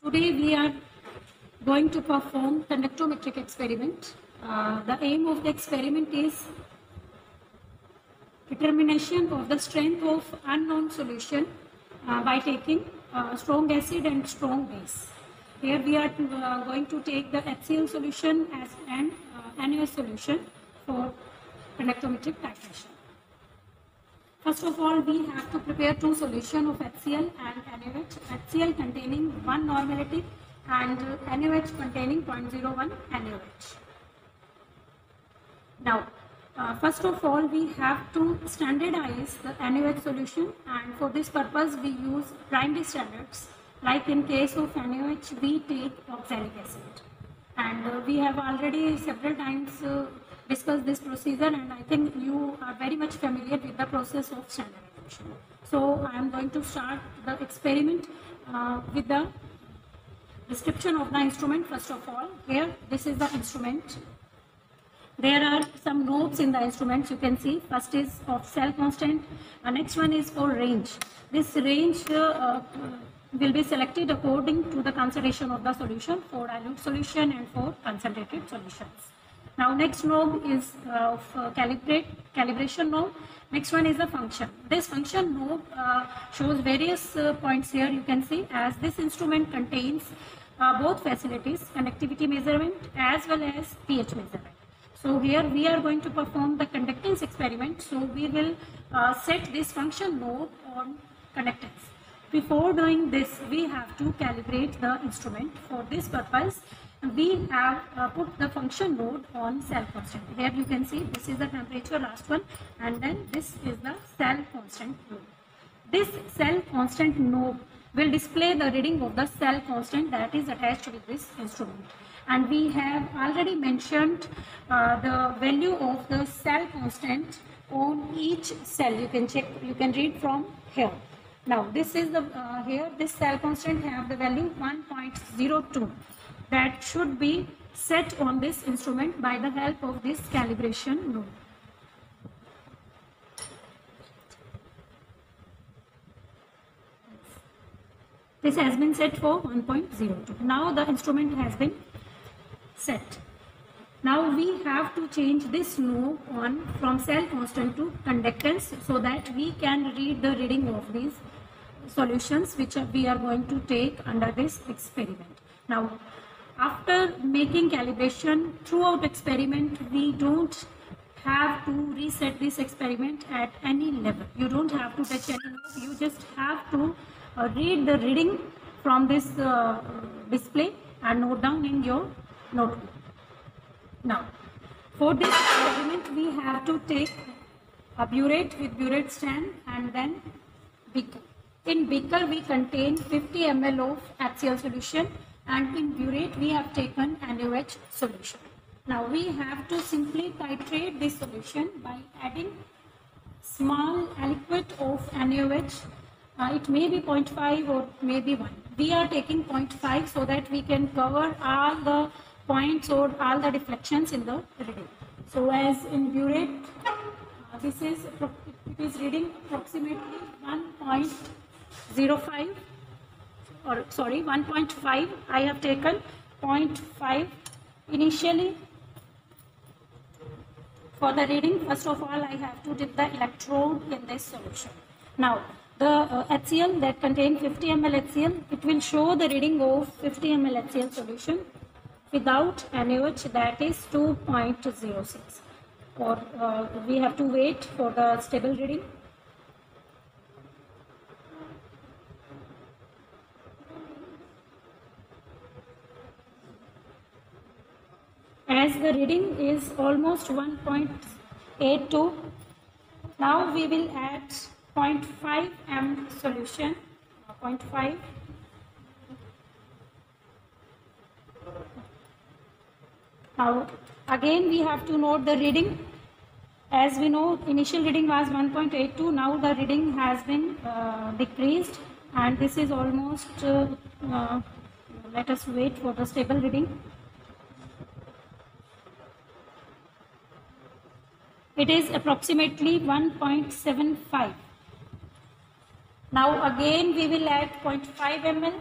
Today we are going to perform conductometric experiment. The aim of the experiment is determination of the strength of unknown solution by taking strong acid and strong base. Here we are going to take the HCl solution as an NaOH solution for conductometric titration. First of all, we have to prepare two solutions of HCl and NaOH. HCl containing 1 normality and NaOH containing 0.01 NaOH. Now, first of all, we have to standardize the NaOH solution, and for this purpose we use primary standards. Like in case of NaOH, we take oxalic acid, and we have already several times discussed this procedure, and I think you are very much familiar with the process of standardization. So I am going to start the experiment with the description of the instrument. First of all, here this is the instrument. There are some knobs in the instrument. You can see first is of cell constant, next one is for range. This range will be selected according to the concentration of the solution, for dilute solution and for concentrated solutions. Now next knob is of calibration knob. Next one is the function. This function knob shows various points here. You can see as this instrument contains both facilities, conductivity measurement as well as pH measurement. So here we are going to perform the conductance experiment. So we will set this function knob on conductance. Before doing this, we have to calibrate the instrument. For this purpose, we have put the function node on cell constant. Here you can see this is the temperature, last one, and then this is the cell constant node. This cell constant node will display the reading of the cell constant that is attached with this instrument. And we have already mentioned the value of the cell constant on each cell. You can check, you can read from here. Now this is the here this cell constant have the value 1.02 that should be set on this instrument by the help of this calibration node. This has been set for 1.02. Now the instrument has been set. Now we have to change this node on from cell constant to conductance so that we can read the reading of these solutions which we are going to take under this experiment. Now after making calibration throughout experiment, we don't have to reset this experiment at any level. You don't have to touch any node. You just have to read the reading from this display and note down in your notebook. Now, for this experiment, we have to take a burette with burette stand and then beaker. In beaker, we contain 50 ml of HCl solution, and in burette, we have taken NaOH solution. Now, we have to simply titrate this solution by adding small aliquot of NaOH. It may be 0.5 or maybe 1. We are taking 0.5 so that we can cover all the points or all the deflections in the reading. So as in burette, it is reading approximately 1.05 or sorry 1.5. I have taken 0.5 initially for the reading. First of all, I have to dip the electrode in this solution. Now the HCl that contains 50 ml HCl, it will show the reading of 50 ml HCl solution without NaOH, that is 2.06, or we have to wait for the stable reading. As the reading is almost 1.82, now we will add 0.5 m solution, 0.5. Now again we have to note the reading. As we know, initial reading was 1.82. Now the reading has been decreased, and this is almost let us wait for the stable reading. It is approximately 1.75. Now again we will add 0.5 ml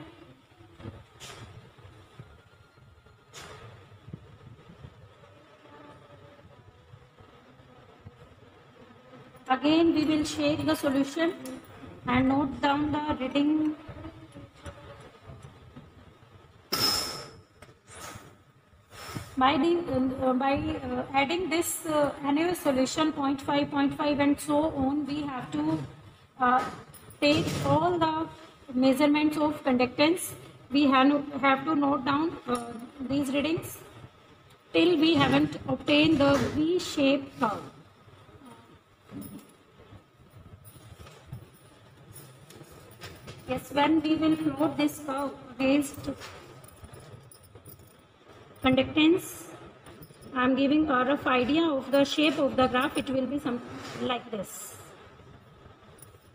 Again we will shake the solution and note down the reading. By adding this NaOH solution 0.5, 0.5 and so on, we have to take all the measurements of conductance. We have to note down these readings till we haven't obtained the V-shaped curve. Yes, when we will plot this curve against conductance, I am giving a rough idea of the shape of the graph. It will be something like this.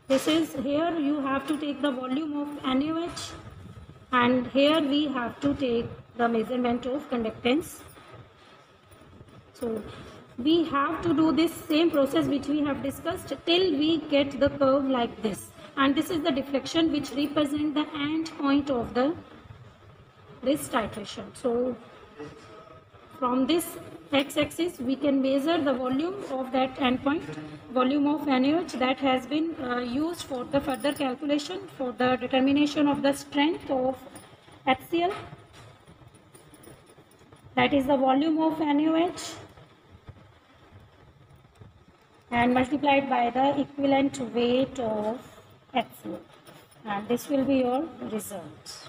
This is, here you have to take the volume of NaOH, and here we have to take the measurement of conductance. So we have to do this same process which we have discussed till we get the curve like this, and this is the deflection which represents the end point of this titration. So from this x-axis we can measure the volume of that endpoint, volume of NaOH that has been used for the further calculation for the determination of the strength of HCl. That is the volume of NaOH and multiplied by the equivalent weight of HCl, and this will be your result.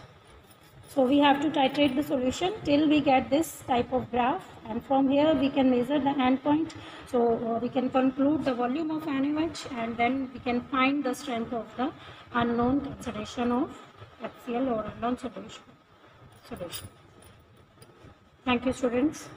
So we have to titrate the solution till we get this type of graph, and from here we can measure the endpoint. So we can conclude the volume of NaOH, and then we can find the strength of the unknown concentration of HCl or unknown solution. Thank you, students.